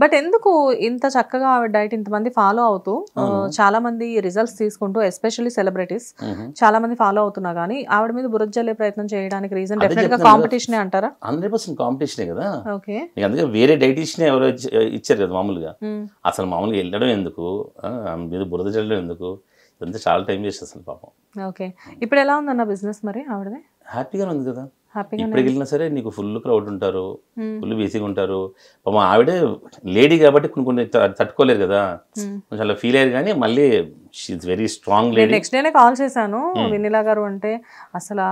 But ఎందుకు ఇంత చక్కగా ఆవిడ డైట్ ఇంతమంది ఫాలో అవుతూ చాలా మంది రిజల్ట్స్ తీసుకుంటూ ఎస్పెషల్లీ సెలబ్రిటీస్ చాలా మంది ఫాలో అవుతున్నా కానీ ఆవిడ మీద బురద జల్లే ప్రయత్నం చేయడానికి రీజన్ డెఫినెట్ గా కాంపిటీషన్ అంటారా? 100% కాంపిటీషనే కదా. ఓకే, అందుకే వేరే డైటీషియన్ ఎవరో ఇచ్చారు కదా మామూలుగా. అసలు మామూలుగా వెళ్ళడం ఎందుకు, మీద బురద జల్లడం ఎందుకు, ఇదంతా చాలా టైం వేస్ట్ అసలు పాపం. ఓకే, ఇప్పుడు ఎలా ఉందన్న బిజినెస్ మరి ఆవిడది? హ్యాపీగానే ఉంది కదా. ఇప్పటికి వెళ్ళినా సరే నీకు ఫుల్ క్రౌడ్ ఉంటారు, ఫుల్ బిజీగా ఉంటారు. పాపం ఆవిడే లేడీ కాబట్టి కొన్ని తట్టుకోలేరు కదా, కొంచెం అలా ఫీల్ అయ్యారు. కానీ మళ్ళీ she very strong lady. Next డేనే కాల్ చేశాను వెన్నెలా గారు అంటే, అసలు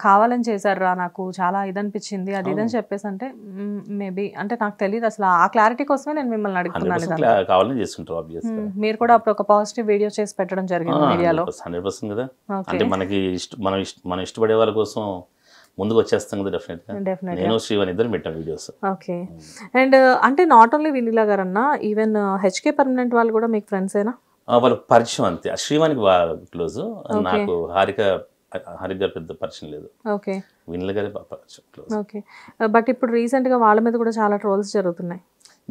కావాలని చేశారా, నాకు చాలా ఇదనిపించింది అది ఇదని చెప్పేసి అంటే మేబీ అంటే నాకు తెలియదు అసలు. ఆ క్లారిటీ కోసమే నేను మిమ్మల్ని అడుగుతున్నాను. కావాలని చేసుకుంటారు ఆబ్వియస్. మీరు కూడా అప్పుడు ఒక పాజిటివ్ వీడియో చేసి పెట్టడం జరిగింది మీడియాలో. 100% కదా. అంటే మనకి మనం ఇష్టపడే వాళ్ళ కోసం ముందుకు వచ్చేస్తాం కదా డెఫినెట్గా. నేను శ్రీవాణి ఇద్దరు పెట్టాం వీడియోస్. ఓకే, అండ్ అంటే నాట్ ఓన్లీ వెన్నెలా గారు అన్న, ఈవెన్ హెచ్కే పర్మనెంట్ వాళ్ళు కూడా మీకు ఫ్రెండ్సేనా? వాళ్ళు పరిచయం అంతే. శ్రీవానికి బాగా క్లోజ్, నాకు హారిక గారు పెద్ద పరిచయం లేదు. ఓకే, వెన్నెల గారే పరిచయం క్లోజ్. ఓకే, బట్ ఇప్పుడు రీసెంట్ గా వాళ్ళ మీద కూడా చాలా ట్రోల్స్ జరుగుతున్నాయి.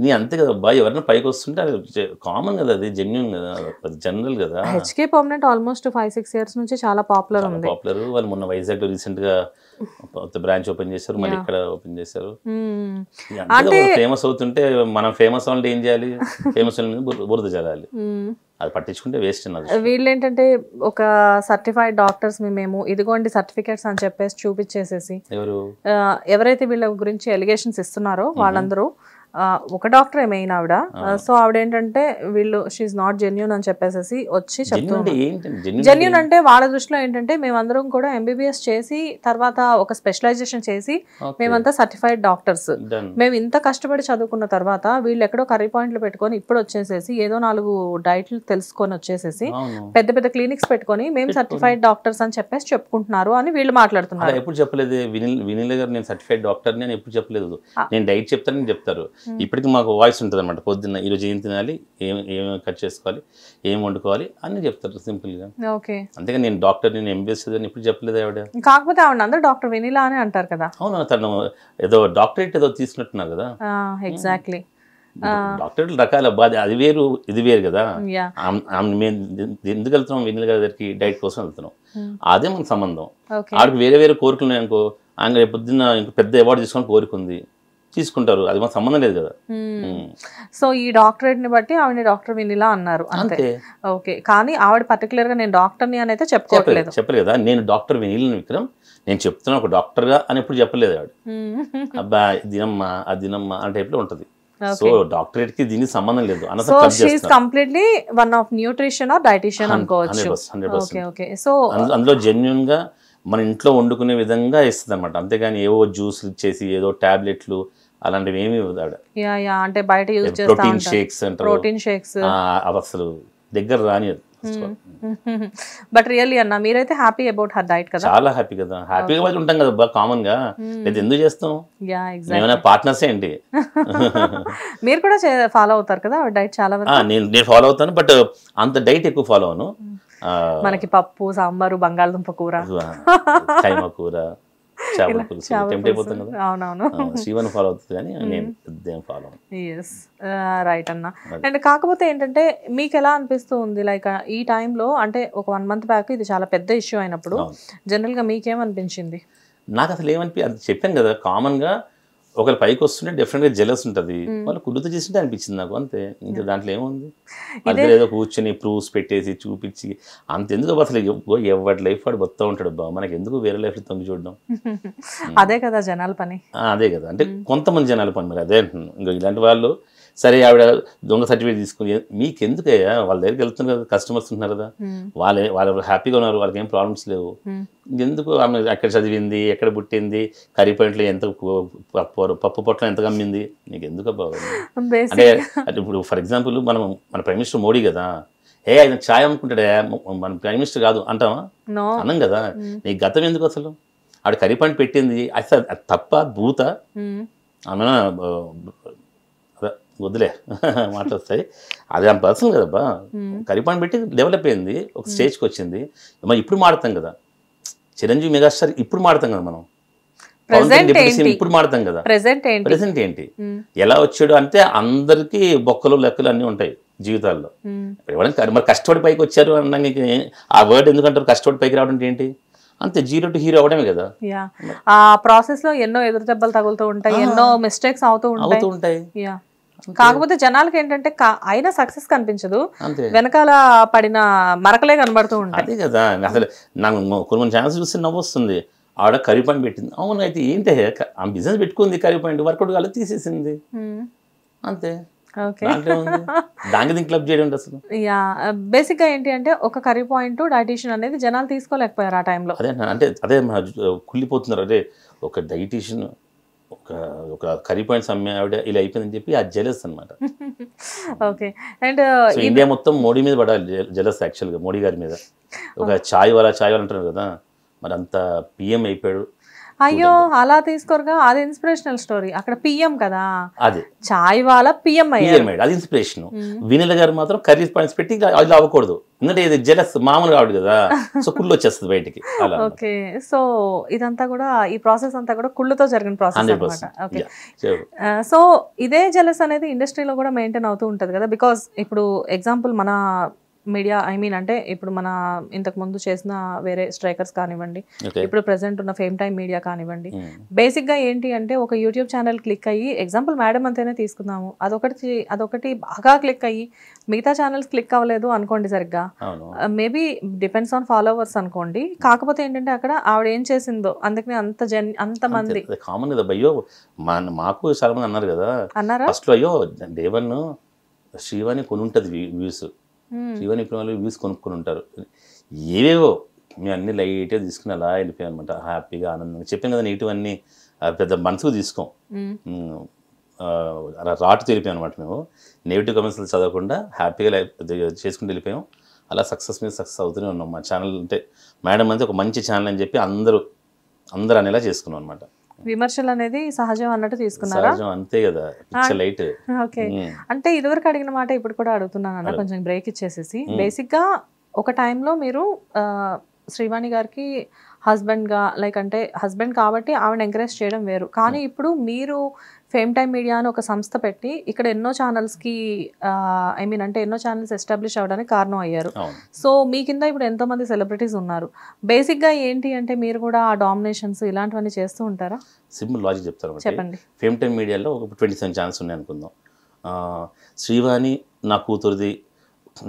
నీ అంతే కదా అబ్బాయి, ఎవరైనా పైకి వస్తుంటే అది కామన్ కదా, అది జెన్యూన్ కదా, అది జనరల్ కదా. హెచ్కే పర్మనెంట్ ఆల్మోస్ట్ 5-6 ఇయర్స్ నుంచి చాలా పాపులర్ ఉంది. పాపులర్. వాళ్ళు మొన్న వైజాగ్ లో రీసెంట్ గా బ్రాంచ్ ఓపెన్ చేశారు, మళ్ళీ ఇక్కడ ఓపెన్ చేశారు. అంటే ఫేమస్ అవుతుంటే మనం ఫేమస్ అవ్వాలంటే ఏం చేయాలి? ఫేమస్ బురద జల్లాలి, అది పట్టించుకుంటే వేస్ట్ అన్నది. వీళ్ళు ఏంటంటే ఒక సర్టిఫైడ్ డాక్టర్స్ మేము ఇదిగోండి సర్టిఫికేట్స్ అని చెప్పేసి చూపించేసేసి, ఎవరైతే వీళ్ళ గురించి ఎలిగేషన్స్ ఇస్తున్నారో వాళ్ళందరూ ఒక డాక్టర్ మెయిన్ ఆవిడ. సో ఆవిడ ఏంటంటే వీళ్ళు షీఈ్ నాట్ జెన్యూన్ అని చెప్పేసి వచ్చి చెప్తున్నారు. జెన్యూన్ అంటే వాళ్ళ దృష్టిలో ఏంటంటే మేమందరం కూడా ఎంబీబీఎస్ చేసి తర్వాత ఒక స్పెషలైజేషన్ చేసి మేమంతా సర్టిఫైడ్ డాక్టర్స్, మేము ఇంత కష్టపడి చదువుకున్న తర్వాత వీళ్ళు ఎక్కడో కర్రీ పాయింట్లు పెట్టుకొని ఇప్పుడు వచ్చేసేసి ఏదో 4 డైట్లు తెలుసుకొని వచ్చేసేసి పెద్ద పెద్ద క్లినిక్స్ పెట్టుకొని మేము సర్టిఫైడ్ డాక్టర్స్ అని చెప్పేసి చెప్పుకుంటున్నారు అని వీళ్ళు మాట్లాడుతున్నారు. ఎప్పుడు చెప్పలేదు వెన్నెల గారు నేను సర్టిఫైడ్ డాక్టర్ అని ఎప్పుడు చెప్పలేదు. నేను డైట్ చెప్తానని చెప్తారు. ఇప్పటికి మాకు వాయిస్ ఉంటుంది అనమాట, పొద్దున్న ఈరోజు ఏం తినాలి, ఏం కట్ చేసుకోవాలి, ఏం వండుకోవాలి అన్ని చెప్తారు సింపుల్ గా. అంతేగా నేను డాక్టర్, నేను ఎంబీఎస్ అని ఎప్పుడు చెప్పలేదు ఆవిడ. కాకపోతే ఆవిడ అందరూ డాక్టర్ వెన్నెల అని అంటారు కదా. అవును, తను ఏదో డాక్టరేట్ ఏదో తీసుకున్నట్టున్నారు కదా. ఎగ్జాక్ట్లీ, డాక్టరేట్ రకాల అది వేరు ఇది వేరు కదా. ఎందుకు వెళ్తున్నాం వెన్నెల గారి దగ్గరికి? డైట్ కోసం వెళ్తున్నాం, అదే మన సంబంధం. ఆవిడకి వేరే వేరే కోరికలు ఉన్నాయి అనుకో, ఆయన రేపు పొద్దున్న ఇంక పెద్ద అవార్డు తీసుకొని కోరుకుంది, తీసుకుంటారు, అది మన సంబంధం లేదు కదా. సో ఈ డాక్టరేట్ ని బట్టి ఆవిడ డాక్టర్ వెన్నెల అన్నారు అంతే. ఓకే, కానీ ఆవిడ పర్టికులర్ గా నేను డాక్టర్ని అని అయితే చెప్పుకోవట్లేదు. చెప్పలేదు కదా, నేను డాక్టర్ వెన్నెల విక్రమ్, నేను చెప్తున్నా ఒక డాక్టర్ గా అని ఎప్పుడు చెప్పలేదు ఆవిడ. అబ్బా దినమ్మా ఆ దినమ్మా ఆ టైప్ లో ఉంటది. సో డాక్టరేట్ కి దీనికి సంబంధం లేదు. Completely one of nutrition or dietitian అనుకోవచ్చు. 100%. సో అందులో జెన్యూన్ గా మన ఇంట్లో వండుకునే విధంగా ఇస్తుంది అనమాట. అంతేగాని ఏవో జ్యూస్లు ఇచ్చేసి ఏదో టాబ్లెట్లు అలాంటివి ఏమి అంటే బయట యూజ్ చేస్తా ప్రోటీన్ షేక్స్ అంటారు, ప్రోటీన్ షేక్స్ అవి అసలు దగ్గర రాని. బట్ రియల్లీ అన్న మీరైతే హ్యాపీ అబౌట్ హర్ డైట్ కదా? చాలా హ్యాపీ కదా, హ్యాపీగా వాళ్ళు ఉంటాం కదా కామన్ గా. లేదు ఎందుకు చేస్తాం, ఏమైనా పార్ట్నర్స్ ఏంటి. మీరు కూడా ఫాలో అవుతారు కదా డైట్? చాలా నేను ఫాలో అవుతాను, బట్ అంత డైట్ ఎక్కువ ఫాలో అవును. మనకి పప్పు, సాంబారు, బంగాళదుంప కూర, కైమా కూర, చేపల పులుసు టెంప్ట్ అయిపోతాం కదా. అవునవును, శివన్ ఫాలో అవుతుంది కానీ నేను పెద్ద ఫాలో. రైట్ అన్న. అండ్ కాకపోతే ఏంటంటే మీకు ఎలా అనిపిస్తుంది లైక్ ఈ టైంలో, అంటే ఒక 1 month బ్యాక్ ఇది చాలా పెద్ద ఇష్యూ అయినప్పుడు జనరల్ గా మీకేమనిపించింది? నాకు అసలు అది చెప్పాను కదా, కామన్ గా ఒకరు పైకి వస్తుంటే డెఫినెట్ గా జెలస్ ఉంటుంది, వాళ్ళు కుదురుతో చేసింటే అనిపించింది నాకు అంతే. ఇంకా దాంట్లో ఏముంది, అదే ఏదో కూర్చొని ప్రూఫ్స్ పెట్టేసి చూపించి అంతెందుకు అసలు ఎవరి లైఫ్ వాడు బొత్తా ఉంటాడు బా, మనకి ఎందుకు వేరే లైఫ్ తొంగి చూడడం. అదే కదా జనాల పని. అదే కదా, అంటే కొంతమంది జనాల పని మరి అదే అంటున్నాను. ఇంకా ఇలాంటి వాళ్ళు సరే ఆవిడ దొంగ సర్టిఫికేట్ తీసుకుని మీకెందుకయ్యా, వాళ్ళ దగ్గరికి వెళ్తున్నారు కదా, కస్టమర్స్ ఉంటున్నారు కదా, వాళ్ళు హ్యాపీగా ఉన్నారు, వాళ్ళకి ఏం ప్రాబ్లమ్స్ లేవు. ఎందుకు ఆమె ఎక్కడ చదివింది, ఎక్కడ పుట్టింది, కర్రీ పాయింట్లో ఎంత పప్పు పొట్ల ఎంత కమ్మింది, నీకు ఎందుకు అంటే ఇప్పుడు ఫర్ ఎగ్జాంపుల్ మన ప్రైమ్ మినిస్టర్ మోడీ కదా, ఆయన ఛాయ్ అమ్ముకుంటాడే, మన ప్రైమ్ మినిస్టర్ కాదు అంటావా? అనం కదా. నీకు గతం ఎందుకు అసలు? ఆవిడ కర్రీ పాయింట్ పెట్టింది అసలు తప్ప భూత ఆమె వద్దులే మాట్లాడతాయి, అది ఆమె పర్సనల్ కదబ్బా. కర్రీ పాయింట్ పెట్టి డెవలప్ అయింది, ఒక స్టేజ్కి వచ్చింది. మరి ఇప్పుడు మాడతాం కదా, చిరంజీవి మెగాస్టార్ ఇప్పుడు మాడతాం కదా మనం. ఇప్పుడు మాడతాం కదా, ప్రెసెంట్ ఏంటి, ఎలా వచ్చాడు అంటే అందరికీ బొక్కలు లెక్కలు అన్నీ ఉంటాయి జీవితాల్లో. ఎవరైనా మరి కష్టపడి పైకి వచ్చారు అన్నాక ఆ వర్డ్ ఎందుకంటారు, కష్టపడి పైకి రావడం ఏంటి, అంతే 0 to hero అవడమే కదా. ఆ ప్రాసెస్ లో ఎన్నో ఎదురు దెబ్బలు తగులుతూ ఉంటాయి, ఎన్నో మిస్టేక్స్ అవుతూ ఉంటాయి. కాకపోతే జనాలకి ఏంటంటే అయినా సక్సెస్ కనిపించదు, వెనకాల పడిన మరకలే కనబడుతూ ఉంటాయి. అదే కదా, అసలు నాకు కొన్ని ఛాన్స్ చూస్తే నవ్వు వస్తుంది. ఆవిడ కర్రీ పాయింట్ పెట్టింది, అవును అయితే ఏంటి ఆ బిజినెస్ పెట్టుకుంది, కర్రీ పాయింట్ వర్కౌట్ కాలేదు తీసేసింది అంతే. దానికి క్లబ్ చేయడం అసలు బేసిక్ గా ఏంటి అంటే ఒక కర్రీ పాయింట్ డైటీషియన్ అనేది జనాలు తీసుకోలేకపోయారు ఆ టైంలో. అదే అంటే అదే కుళ్ళిపోతున్నారు. అదే ఒక డైటీషియన్ ఒక కర్రీ పాయింట్స్ అమ్మే ఆవిడ ఇలా అయిపోయిందని చెప్పి ఆ జెలస్ అనమాట. ఓకే, అండ్ ఇండియా మొత్తం మోడీ మీద పడాలి జెలస్, యాక్చువల్గా మోడీ గారి మీద. ఒక చాయ్ వాళ్ళ అంటారు కదా, మరి అంత పిఎం అయిపోయాడు. అయ్యో అలా తీసుకోరుగా, అది ఇన్స్పిరేషనల్ స్టోరీ. అక్కడ పిఎం కదా, అది చాయ్ వాళ్ళ పిఎం అయ్యాడు, అది ఇన్స్పిరేషన్. వినీల గారు మాత్రం కర్రీ పాయింట్స్ పెట్టి అది అవ్వకూడదు, ఎందుకంటే ఇది జెలస్ మామూలుగా ఆవిడ కదా, సో కుళ్ళు వచ్చేస్తుంది బయటికి. ఓకే, సో ఇదంతా కూడా ఈ ప్రాసెస్ అంతా కూడా కుళ్ళుతో జరిగిన ప్రాసెస్ అన్నమాట. ఓకే, సో ఇదే జెలస్ అనేది ఇండస్ట్రీలో కూడా మెయింటైన్ అవుతూ ఉంటుంది కదా. బికాస్ ఇప్పుడు ఎగ్జాంపుల్ మన మీడియా, ఐ మీన్ అంటే ఇప్పుడు మన ఇంతకు ముందు చేసిన వేరే స్ట్రైకర్స్ కానివ్వండి, ఇప్పుడు ప్రెసెంట్ ఉన్న ఫేమ్ టైమ్ మీడియా కానివ్వండి, బేసిక్ గా ఏంటి అంటే ఒక యూట్యూబ్ ఛానల్ క్లిక్ అయ్యి, ఎగ్జాంపుల్ మేడం అంతేనే తీసుకుందాము, అదొకటి బాగా క్లిక్ అయ్యి మిగతా ఛానల్స్ క్లిక్ అవ్వలేదు అనుకోండి సరిగ్గా, మేబీ డిపెండ్స్ ఆన్ ఫాలోవర్స్ అనుకోండి. కాకపోతే ఏంటంటే అక్కడ ఆవిడ ఏం చేసిందో అందుకని అంతమంది కామన్ కదా. అయ్యో మాకు చాలా మంది అన్నారు కదా, అన్నారా ఫస్ట్ లో, అయ్యో దేవన్ శ్రీవాణి కొని ఉంటుంది వ్యూస్, శ్రీవాణి వాళ్ళు వ్యూస్ కొనుక్కొని ఉంటారు, ఏవేవో మేము అన్ని లైట్గా తీసుకుని అలా వెళ్ళిపోయాం అనమాట, హ్యాపీగా ఆనందంగా. చెప్పాం కదా నెగిటివ్ అన్ని పెద్ద మనసుకు తీసుకోం, అలా రాటు తెలిపాం అనమాట. మేము నెగిటివ్ కమెంట్స్ చదవకుండా హ్యాపీగా చేసుకుంటూ వెళ్ళిపోయాం. అలా సక్సెస్ మీద సక్సెస్ అవుతూనే ఉన్నాం. మా ఛానల్ అంటే మేడం అంటే ఒక మంచి ఛానల్ అని చెప్పి అందరూ అనేలా చేసుకున్నాం అనమాట. విమర్శలు అనేది సహజం అన్నట్టు తీసుకున్నారా? అంతే కదా, లైట్. ఓకే, అంటే ఇదివరకు అడిగిన మాట ఇప్పుడు కూడా అడుగుతున్నాను అన్న, కొంచెం బ్రేక్ ఇచ్చేసేసి. బేసిక్ గా ఒక టైంలో మీరు శ్రీవాణి గారికి హస్బెండ్ గా, లైక్ అంటే హస్బెండ్ కాబట్టి ఆవిడ ఎంకరేజ్ చేయడం వేరు, కానీ ఇప్పుడు మీరు ఫేమ్ టైమ్ మీడియా అని ఒక సంస్థ పెట్టి ఇక్కడ ఎన్నో ఛానల్స్కి ఐ మీన్ అంటే ఎన్నో ఛానల్స్ ఎస్టాబ్లిష్ అవ్వడానికి కారణం అయ్యారు. సో మీ కింద ఇప్పుడు ఎంతోమంది సెలబ్రిటీస్ ఉన్నారు. బేసిక్గా ఏంటి అంటే మీరు కూడా ఆ డామినేషన్స్ ఇలాంటివన్నీ చేస్తూ ఉంటారా? సింపుల్ లాజిక్ చెప్తారు, చెప్పండి. ఫేమ్ టైమ్ మీడియాలో ఒక 27 ఛానల్స్ ఉన్నాయి అనుకుందాం. శ్రీవాణి నా కూతురుది,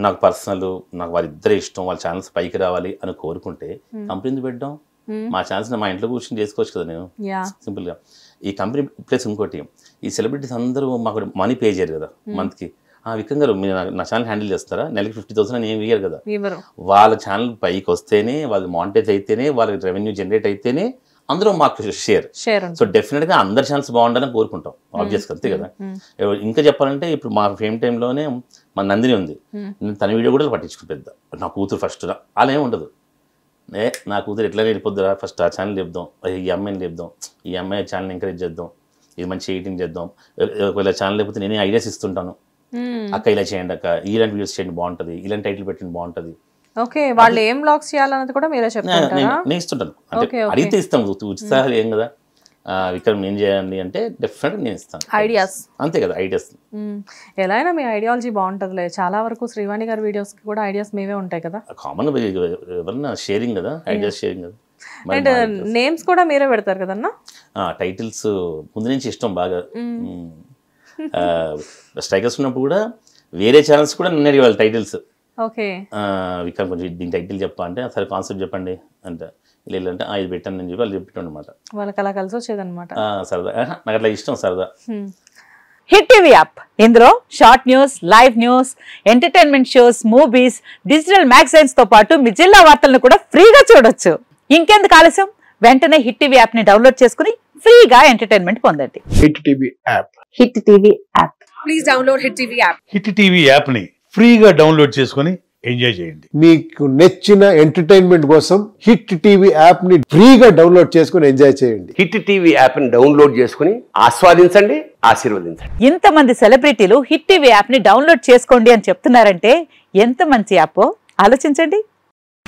నాకు పర్సనల్, నాకు వాళ్ళిద్దరే ఇష్టం, వాళ్ళ ఛానల్స్ పైకి రావాలి అని కోరుకుంటే కంపెనీ పెట్టడం, మా ఛాన్స్ మా ఇంట్లో కూర్చొని చేసుకోవచ్చు కదా నేను సింపుల్గా. ఈ కంపెనీ ప్లస్ ఇంకోటి, ఈ సెలబ్రిటీస్ అందరూ మాకు మనీ పే చేయరు కదా మంత్కి. విక్రమ్ గారు మీరు నా ఛానల్ హ్యాండిల్ చేస్తారా, నెలకి 50,000 అని ఏమి ఇయ్యారు కదా. వాళ్ళ ఛానల్ పైకి వస్తేనే, వాళ్ళు మానిటైజ్ అయితేనే, వాళ్ళకి రెవెన్యూ జనరేట్ అయితేనే అందరూ మాకు షేర్. సో డెఫినెట్గా అందరి ఛానల్స్ బాగుండాలని కోరుకుంటాం, ఆబ్వియస్గా అంతే కదా. ఇంకా చెప్పాలంటే ఇప్పుడు మా ఫేమ్ టైంలోనే మా నందిని ఉంది, తన వీడియో కూడా పట్టించుకుని పెద్ద నా కూతురు ఫస్ట్ అలా ఏమి ఉండదు. నా కూతురు ఎట్లా వెళ్ళిపోద్దురా, ఫస్ట్ ఆ ఛానల్ చెప్దాం, ఈ అమ్మాయిని చెప్దాం, ఈ అమ్మాయి ఛానల్ ఎంకరేజ్ చేద్దాం, ఇది మంచి ఎడిటింగ్ చేద్దాం. ఒకవేళ ఛానల్ లేకపోతే నేనే ఐడియాస్ ఇస్తుంటాను, అక్క ఇలా చేయండి, అక్క ఇలాంటి వీడియోస్ చేయండి బాగుంటుంది, ఇలాంటి టైటిల్ పెట్టండి బాగుంటుంది. ఓకే, వాళ్ళు ఏం బ్లాగ్స్ చేయాలన్నది కూడా మీరే చెప్తారా? నేను ఇస్తుంటాను, అంటే అడిగితే ఇస్తాం, ఉత్సాహాలు ఏం కదా. విక్రమ్ ఏం చేయాలి అంటే డెఫినెట్గా నేను ఇస్తాను ఐడియాస్, అంతే కదా. ఐడియాస్ ఎలా అయినా మీ ఐడియాలజీ బాగుంటుందిలే. చాలా వరకు శ్రీవాణి గారి వీడియోస్ కి కూడా ఐడియాస్ మేవే ఉంటాయి కదా, కామన్ ఎవరన్నా షేరింగ్ కదా, ఐడియాస్ షేరింగ్ కదా. అండ్ నేమ్స్ కూడా మీరే పెడతారు కదన్నా? టైటిల్స్ ముందు నుంచి ఇష్టం బాగా. స్ట్రైకర్స్ ఉన్నప్పుడు కూడా వేరే ఛానల్స్ కూడా నన్ను అడిగేవాళ్ళు టైటిల్స్. ఓకే, విక్రమ్ కొంచెం దీని టైటిల్ చెప్పా అంటే, సరే కాన్సెప్ట్ చెప్పండి అంటే, ఇలా అంటే ఇది పెట్టాను అని చెప్పి వాళ్ళు చెప్పాను అనమాట. వాళ్ళకి అలా కలిసి వచ్చేదన్నమాట. సరదా, నాకు అట్లా ఇష్టం సరదా. హిట్ టీవీ యాప్, ఇందులో short news, live news, entertainment shows, movies, digital magazines తో పాటు మీ జిల్లా వార్తలను కూడా ఫ్రీగా చూడొచ్చు. ఇంకెందుకు ఆలస్యం, వెంటనే హిట్ టీవీ యాప్ ని డౌన్లోడ్ చేసుకుని ఫ్రీగా ఎంటర్టైన్మెంట్ పొందండి. Hit TV app, hit TV app, please download hit TV app. Hit TV app ని ఫ్రీగా డౌన్లోడ్ చేసుకుని ఎంజాయ్ చేయండి. మీకు నచ్చిన ఎంటర్టైన్మెంట్ కోసం హిట్ టీవీ యాప్ ని ఫ్రీగా డౌన్లోడ్ చేసుకుని ఎంజాయ్ చేయండి. హిట్ టీవీ యాప్ ని డౌన్లోడ్ చేసుకుని ఆస్వాదించండి, ఆశీర్వదించండి. ఇంతమంది సెలబ్రిటీలు హిట్ టీవీ యాప్ ని డౌన్లోడ్ చేసుకోండి అని చెప్తున్నారంటే ఎంత మంచి యాప్ ఆలోచించండి.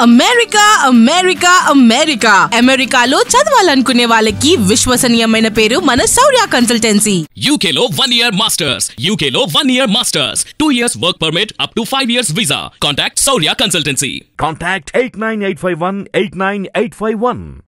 అమెరికా అమెరికా అమెరికా అమెరికాలో చదవాలనుకునే వాళ్ళకి విశ్వసనీయమైన పేరు మన శౌర్య కన్సల్టెన్సీ. UK లో 1 year masters, UK లో 1 year masters, 2 years work permit up to 5 years visa. Contact Saurya Consultancy. Contact 89851 89851.